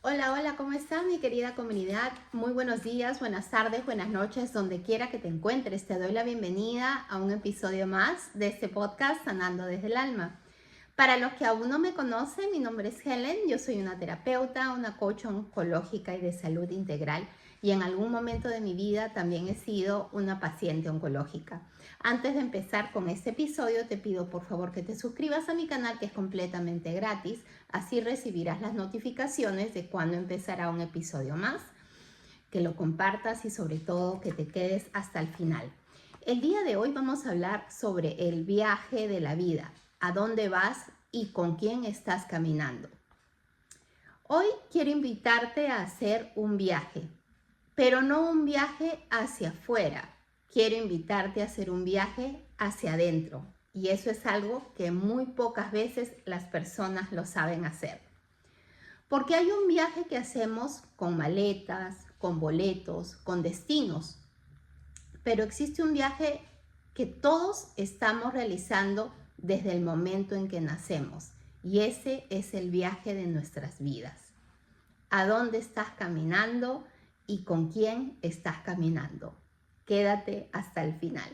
Hola, hola, ¿cómo está mi querida comunidad? Muy buenos días, buenas tardes, buenas noches, donde quiera que te encuentres. Te doy la bienvenida a un episodio más de este podcast Sanando desde el Alma. Para los que aún no me conocen, mi nombre es Helen, yo soy una terapeuta, una coach oncológica y de salud integral y en algún momento de mi vida también he sido una paciente oncológica. Antes de empezar con este episodio, te pido por favor que te suscribas a mi canal, que es completamente gratis, así recibirás las notificaciones de cuando empezará un episodio más, que lo compartas y sobre todo que te quedes hasta el final. El día de hoy vamos a hablar sobre el viaje de la vida, a dónde vas y con quién estás caminando. Hoy quiero invitarte a hacer un viaje, pero no un viaje hacia afuera. Quiero invitarte a hacer un viaje hacia adentro. Y eso es algo que muy pocas veces las personas lo saben hacer. Porque hay un viaje que hacemos con maletas, con boletos, con destinos. Pero existe un viaje que todos estamos realizando desde el momento en que nacemos. Y ese es el viaje de nuestras vidas. ¿A dónde estás caminando y con quién estás caminando? Quédate hasta el final.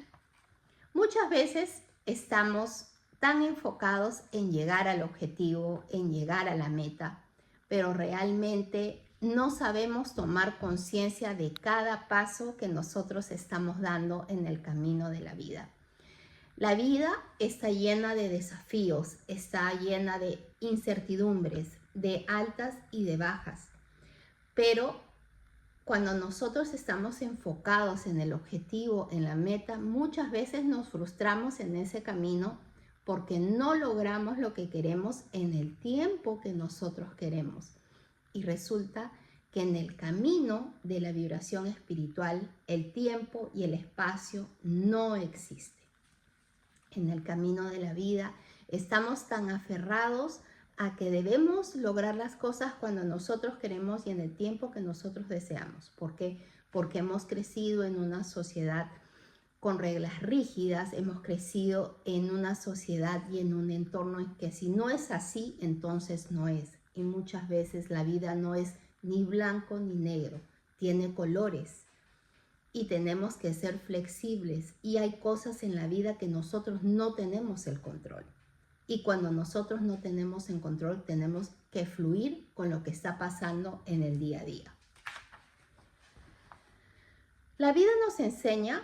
Muchas veces estamos tan enfocados en llegar al objetivo, en llegar a la meta, pero realmente no sabemos tomar conciencia de cada paso que nosotros estamos dando en el camino de la vida. La vida está llena de desafíos, está llena de incertidumbres, de altas y de bajas, pero cuando nosotros estamos enfocados en el objetivo, en la meta, muchas veces nos frustramos en ese camino porque no logramos lo que queremos en el tiempo que nosotros queremos. Y resulta que en el camino de la vibración espiritual, el tiempo y el espacio no existe. En el camino de la vida estamos tan aferrados a que debemos lograr las cosas cuando nosotros queremos y en el tiempo que nosotros deseamos. ¿Por qué? Porque hemos crecido en una sociedad con reglas rígidas, hemos crecido en una sociedad y en un entorno en que si no es así, entonces no es. Y muchas veces la vida no es ni blanco ni negro, tiene colores. Y tenemos que ser flexibles y hay cosas en la vida que nosotros no tenemos el control. Y cuando nosotros no tenemos el control, tenemos que fluir con lo que está pasando en el día a día. La vida nos enseña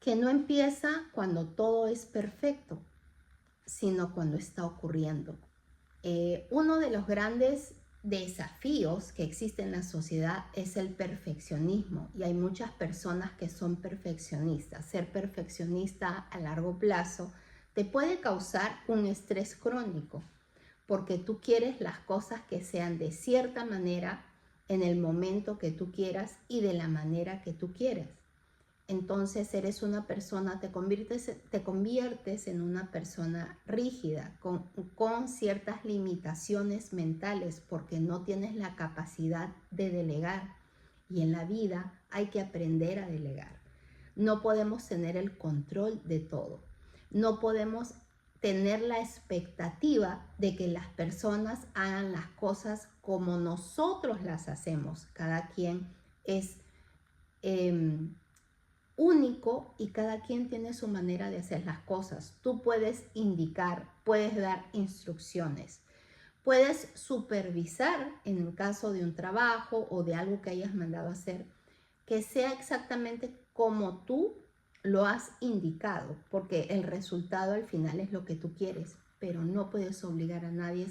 que no empieza cuando todo es perfecto, sino cuando está ocurriendo. Uno de los grandes desafíos que existe en la sociedad es el perfeccionismo y hay muchas personas que son perfeccionistas. Ser perfeccionista a largo plazo te puede causar un estrés crónico porque tú quieres las cosas que sean de cierta manera en el momento que tú quieras y de la manera que tú quieras. Entonces eres una persona, te conviertes en una persona rígida, con ciertas limitaciones mentales, porque no tienes la capacidad de delegar. Y en la vida hay que aprender a delegar. No podemos tener el control de todo. No podemos tener la expectativa de que las personas hagan las cosas como nosotros las hacemos. Cada quien es único y cada quien tiene su manera de hacer las cosas. Tú puedes indicar, puedes dar instrucciones, puedes supervisar en el caso de un trabajo o de algo que hayas mandado a hacer, que sea exactamente como tú lo has indicado, porque el resultado al final es lo que tú quieres, pero no puedes obligar a nadie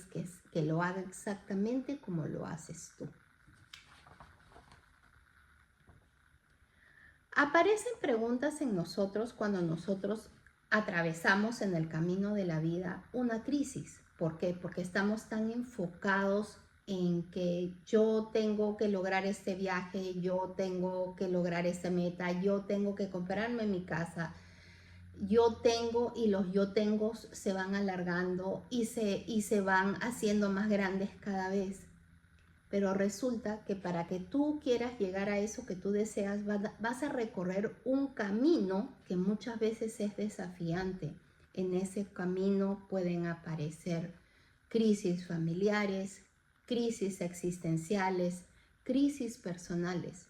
que lo haga exactamente como lo haces tú. Aparecen preguntas en nosotros cuando nosotros atravesamos en el camino de la vida una crisis. ¿Por qué? Porque estamos tan enfocados en que yo tengo que lograr este viaje, yo tengo que lograr esta meta, yo tengo que comprarme mi casa, yo tengo, y los yo tengo se van alargando y se van haciendo más grandes cada vez. Pero resulta que para que tú quieras llegar a eso que tú deseas, vas a recorrer un camino que muchas veces es desafiante. En ese camino pueden aparecer crisis familiares, crisis existenciales, crisis personales.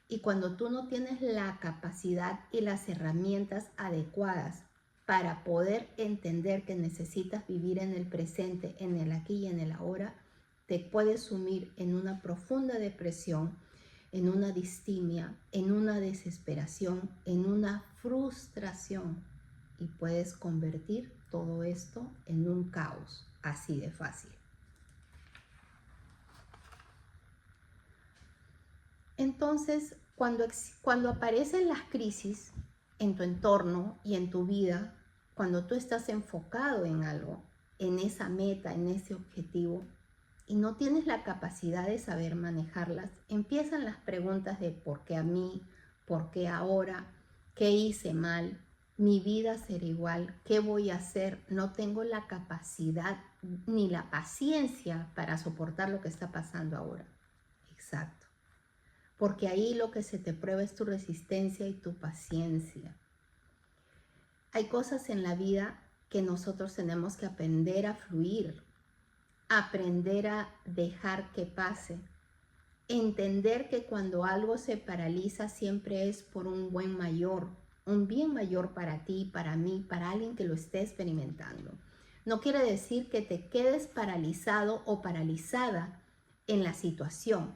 Y cuando tú no tienes la capacidad y las herramientas adecuadas para poder entender que necesitas vivir en el presente, en el aquí y en el ahora, te puedes sumir en una profunda depresión, en una distimia, en una desesperación, en una frustración, y puedes convertir todo esto en un caos, así de fácil. Entonces, cuando aparecen las crisis en tu entorno y en tu vida, cuando tú estás enfocado en algo, en esa meta, en ese objetivo, y no tienes la capacidad de saber manejarlas, empiezan las preguntas de ¿por qué a mí? ¿Por qué ahora? ¿Qué hice mal? ¿Mi vida será igual? ¿Qué voy a hacer? No tengo la capacidad ni la paciencia para soportar lo que está pasando ahora. Exacto. Porque ahí lo que se te prueba es tu resistencia y tu paciencia. Hay cosas en la vida que nosotros tenemos que aprender a fluir, aprender a dejar que pase, entender que cuando algo se paraliza siempre es por un bien mayor para ti, para mí, para alguien que lo esté experimentando. No quiere decir que te quedes paralizado o paralizada en la situación,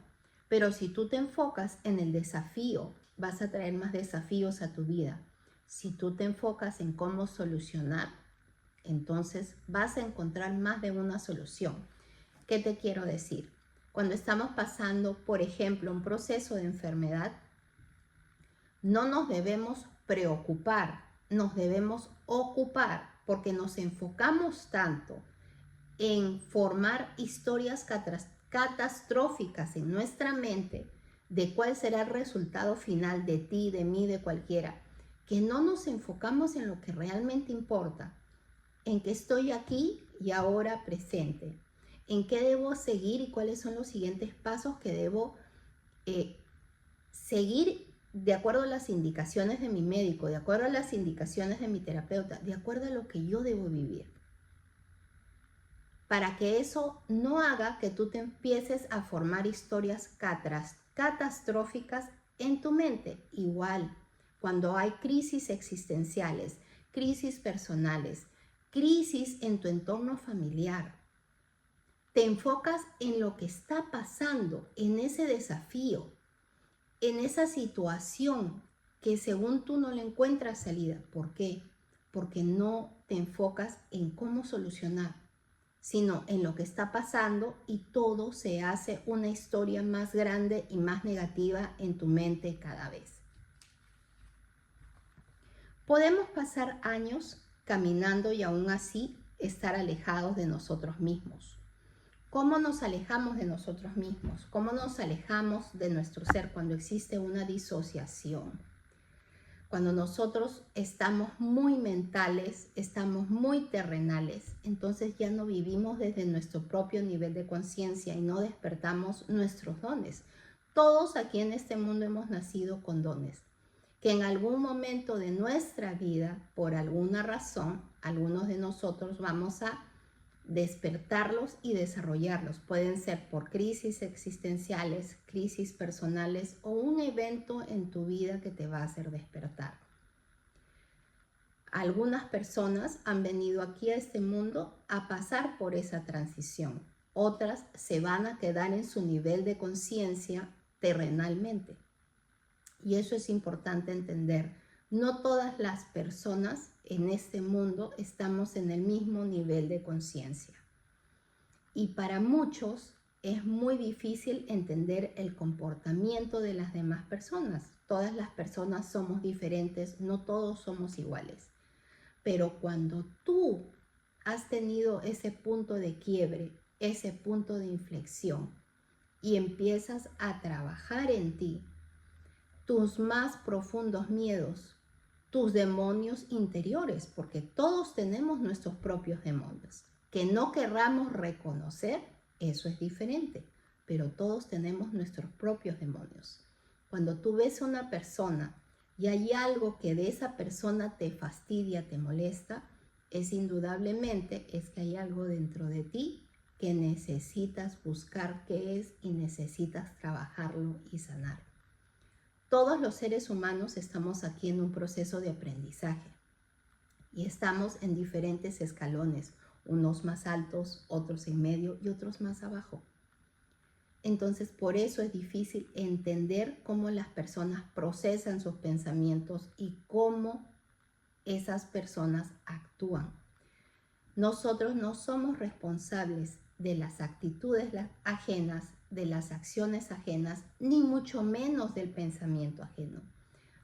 pero si tú te enfocas en el desafío, vas a traer más desafíos a tu vida. Si tú te enfocas en cómo solucionar, entonces vas a encontrar más de una solución. ¿Qué te quiero decir? Cuando estamos pasando, por ejemplo, un proceso de enfermedad, no nos debemos preocupar, nos debemos ocupar, porque nos enfocamos tanto en formar historias catastróficas en nuestra mente de cuál será el resultado final de ti, de mí, de cualquiera, que no nos enfocamos en lo que realmente importa, en que estoy aquí y ahora presente, en qué debo seguir y cuáles son los siguientes pasos que debo seguir de acuerdo a las indicaciones de mi médico, de acuerdo a las indicaciones de mi terapeuta, de acuerdo a lo que yo debo vivir. Para que eso no haga que tú te empieces a formar historias catastróficas en tu mente. Igual, cuando hay crisis existenciales, crisis personales, crisis en tu entorno familiar, te enfocas en lo que está pasando, en ese desafío, en esa situación que según tú no le encuentras salida. ¿Por qué? Porque no te enfocas en cómo solucionar, sino en lo que está pasando, y todo se hace una historia más grande y más negativa en tu mente cada vez. Podemos pasar años caminando y aún así estar alejados de nosotros mismos. ¿Cómo nos alejamos de nosotros mismos? ¿Cómo nos alejamos de nuestro ser cuando existe una disociación? Cuando nosotros estamos muy mentales, estamos muy terrenales, entonces ya no vivimos desde nuestro propio nivel de conciencia y no despertamos nuestros dones. Todos aquí en este mundo hemos nacido con dones, que en algún momento de nuestra vida, por alguna razón, algunos de nosotros vamos a despertarlos y desarrollarlos. Pueden ser por crisis existenciales, crisis personales o un evento en tu vida que te va a hacer despertar. Algunas personas han venido aquí a este mundo a pasar por esa transición. Otras se van a quedar en su nivel de conciencia terrenalmente. Y eso es importante entender. No todas las personas en este mundo estamos en el mismo nivel de conciencia. Y para muchos es muy difícil entender el comportamiento de las demás personas. Todas las personas somos diferentes, no todos somos iguales. Pero cuando tú has tenido ese punto de quiebre, ese punto de inflexión, y empiezas a trabajar en ti, tus más profundos miedos, tus demonios interiores, porque todos tenemos nuestros propios demonios. Que no querramos reconocer, eso es diferente, pero todos tenemos nuestros propios demonios. Cuando tú ves a una persona y hay algo que de esa persona te fastidia, te molesta, es indudablemente que hay algo dentro de ti que necesitas buscar qué es y necesitas trabajarlo y sanarlo. Todos los seres humanos estamos aquí en un proceso de aprendizaje y estamos en diferentes escalones, unos más altos, otros en medio y otros más abajo. Entonces, por eso es difícil entender cómo las personas procesan sus pensamientos y cómo esas personas actúan. Nosotros no somos responsables de las actitudes ajenas, de las acciones ajenas, ni mucho menos del pensamiento ajeno.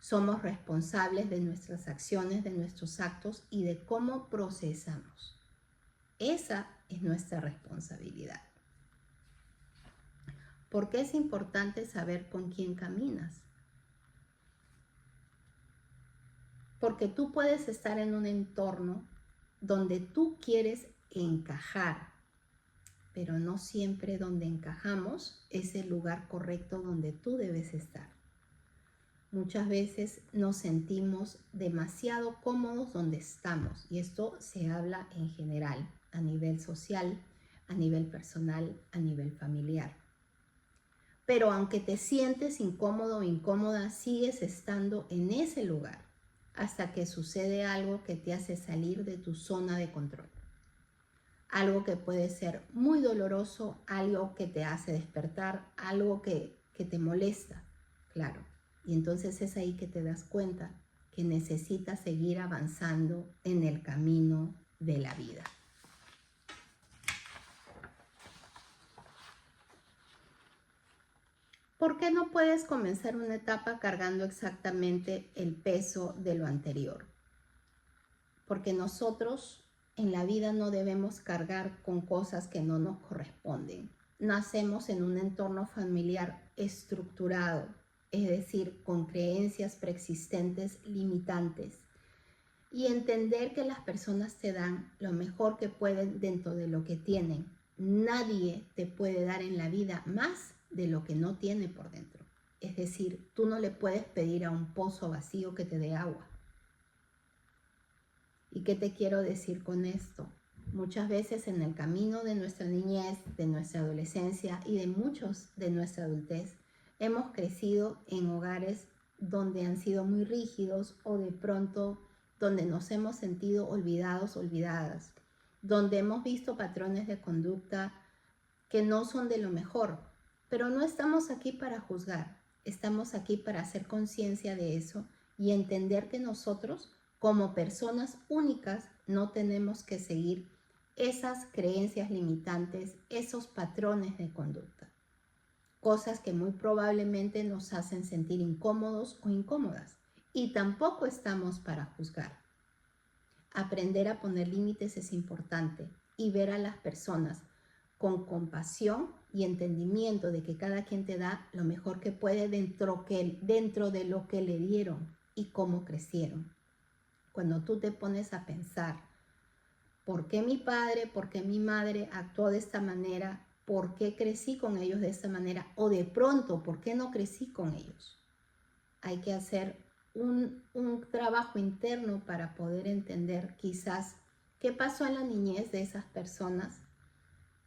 Somos responsables de nuestras acciones, de nuestros actos y de cómo procesamos. Esa es nuestra responsabilidad. ¿Por qué es importante saber con quién caminas? Porque tú puedes estar en un entorno donde tú quieres encajar, pero no siempre donde encajamos es el lugar correcto donde tú debes estar. Muchas veces nos sentimos demasiado cómodos donde estamos, y esto se habla en general, a nivel social, a nivel personal, a nivel familiar. Pero aunque te sientes incómodo o incómoda, sigues estando en ese lugar hasta que sucede algo que te hace salir de tu zona de control. Algo que puede ser muy doloroso, algo que te hace despertar, algo que te molesta, claro. Y entonces es ahí que te das cuenta que necesitas seguir avanzando en el camino de la vida. ¿Por qué no puedes comenzar una etapa cargando exactamente el peso de lo anterior? Porque nosotros en la vida no debemos cargar con cosas que no nos corresponden. Nacemos en un entorno familiar estructurado, es decir, con creencias preexistentes limitantes. Y entender que las personas te dan lo mejor que pueden dentro de lo que tienen. Nadie te puede dar en la vida más de lo que no tiene por dentro. Es decir, tú no le puedes pedir a un pozo vacío que te dé agua. ¿Y qué te quiero decir con esto? Muchas veces en el camino de nuestra niñez, de nuestra adolescencia y de muchos de nuestra adultez, hemos crecido en hogares donde han sido muy rígidos o de pronto donde nos hemos sentido olvidados, olvidadas, donde hemos visto patrones de conducta que no son de lo mejor. Pero no estamos aquí para juzgar, estamos aquí para hacer conciencia de eso y entender que nosotros, como personas únicas, no tenemos que seguir esas creencias limitantes, esos patrones de conducta. Cosas que muy probablemente nos hacen sentir incómodos o incómodas. Y tampoco estamos para juzgar. Aprender a poner límites es importante y ver a las personas con compasión y entendimiento de que cada quien te da lo mejor que puede dentro de lo que le dieron y cómo crecieron. Cuando tú te pones a pensar, ¿por qué mi padre, por qué mi madre actuó de esta manera? ¿Por qué crecí con ellos de esta manera? O de pronto, ¿por qué no crecí con ellos? Hay que hacer un trabajo interno para poder entender quizás qué pasó en la niñez de esas personas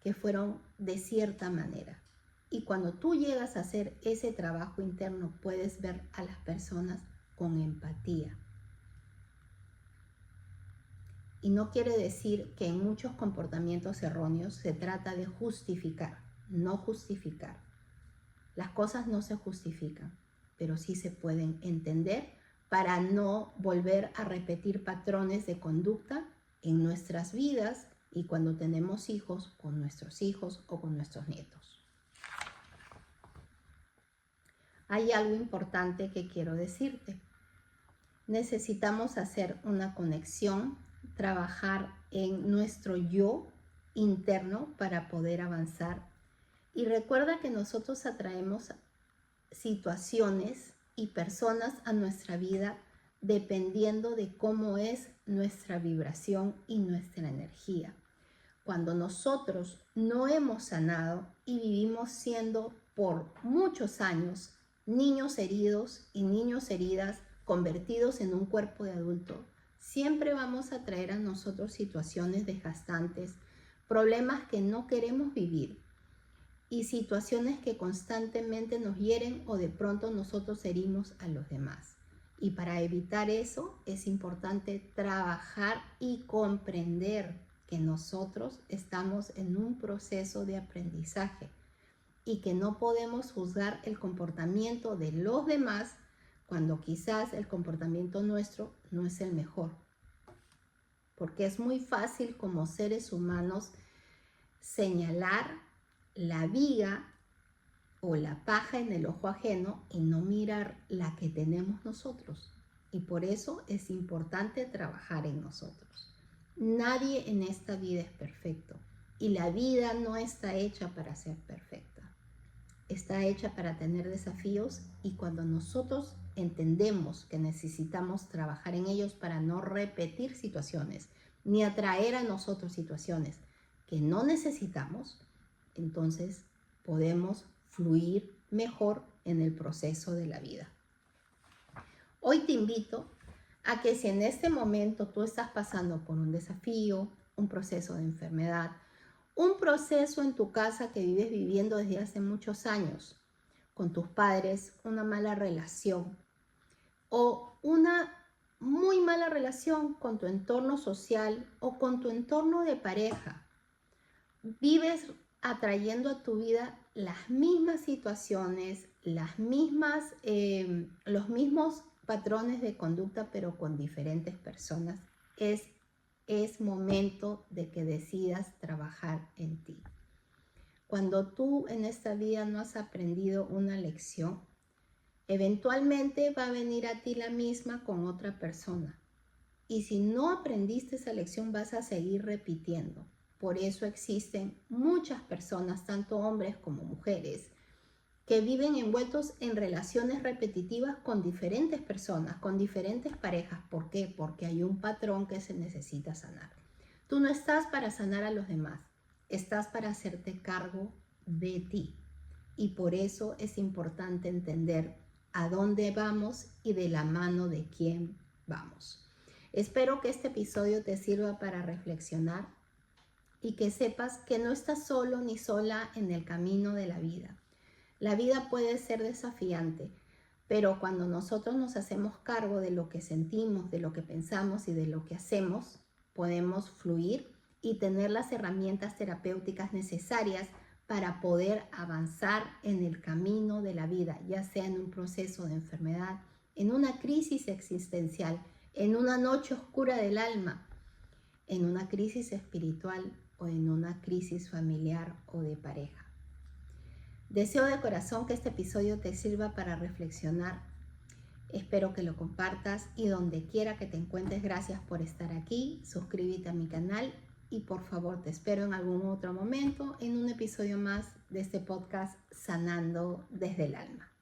que fueron de cierta manera. Y cuando tú llegas a hacer ese trabajo interno, puedes ver a las personas con empatía. Y no quiere decir que en muchos comportamientos erróneos se trata de justificar, no justificar. Las cosas no se justifican, pero sí se pueden entender para no volver a repetir patrones de conducta en nuestras vidas y cuando tenemos hijos, con nuestros hijos o con nuestros nietos. Hay algo importante que quiero decirte. Necesitamos hacer una conexión, trabajar en nuestro yo interno para poder avanzar. Y recuerda que nosotros atraemos situaciones y personas a nuestra vida dependiendo de cómo es nuestra vibración y nuestra energía. Cuando nosotros no hemos sanado y vivimos siendo por muchos años niños heridos y niños heridas convertidos en un cuerpo de adulto, siempre vamos a traer a nosotros situaciones desgastantes, problemas que no queremos vivir y situaciones que constantemente nos hieren o de pronto nosotros herimos a los demás. Y para evitar eso es importante trabajar y comprender que nosotros estamos en un proceso de aprendizaje y que no podemos juzgar el comportamiento de los demás cuando quizás el comportamiento nuestro no es el mejor. Porque es muy fácil como seres humanos señalar la viga o la paja en el ojo ajeno y no mirar la que tenemos nosotros. Y por eso es importante trabajar en nosotros. Nadie en esta vida es perfecto y la vida no está hecha para ser perfecta. Está hecha para tener desafíos y cuando nosotros entendemos que necesitamos trabajar en ellos para no repetir situaciones ni atraer a nosotros situaciones que no necesitamos, entonces podemos fluir mejor en el proceso de la vida. Hoy te invito a que si en este momento tú estás pasando por un desafío, un proceso de enfermedad, un proceso en tu casa que vives viviendo desde hace muchos años, con tus padres, una mala relación o una muy mala relación con tu entorno social o con tu entorno de pareja, vives atrayendo a tu vida las mismas situaciones, los mismos patrones de conducta, pero con diferentes personas, es momento de que decidas trabajar en ti. Cuando tú en esta vida no has aprendido una lección, eventualmente va a venir a ti la misma con otra persona. Y si no aprendiste esa lección, vas a seguir repitiendo. Por eso existen muchas personas, tanto hombres como mujeres, que viven envueltos en relaciones repetitivas con diferentes personas, con diferentes parejas. ¿Por qué? Porque hay un patrón que se necesita sanar. Tú no estás para sanar a los demás, estás para hacerte cargo de ti. Y por eso es importante entender a dónde vamos y de la mano de quién vamos. Espero que este episodio te sirva para reflexionar y que sepas que no estás solo ni sola en el camino de la vida. La vida puede ser desafiante, pero cuando nosotros nos hacemos cargo de lo que sentimos, de lo que pensamos y de lo que hacemos, podemos fluir y tener las herramientas terapéuticas necesarias para poder avanzar en el camino de la vida, ya sea en un proceso de enfermedad, en una crisis existencial, en una noche oscura del alma, en una crisis espiritual o en una crisis familiar o de pareja. Deseo de corazón que este episodio te sirva para reflexionar. Espero que lo compartas y donde quiera que te encuentres, gracias por estar aquí. Suscríbete a mi canal y por favor te espero en algún otro momento en un episodio más de este podcast Sanando desde el Alma.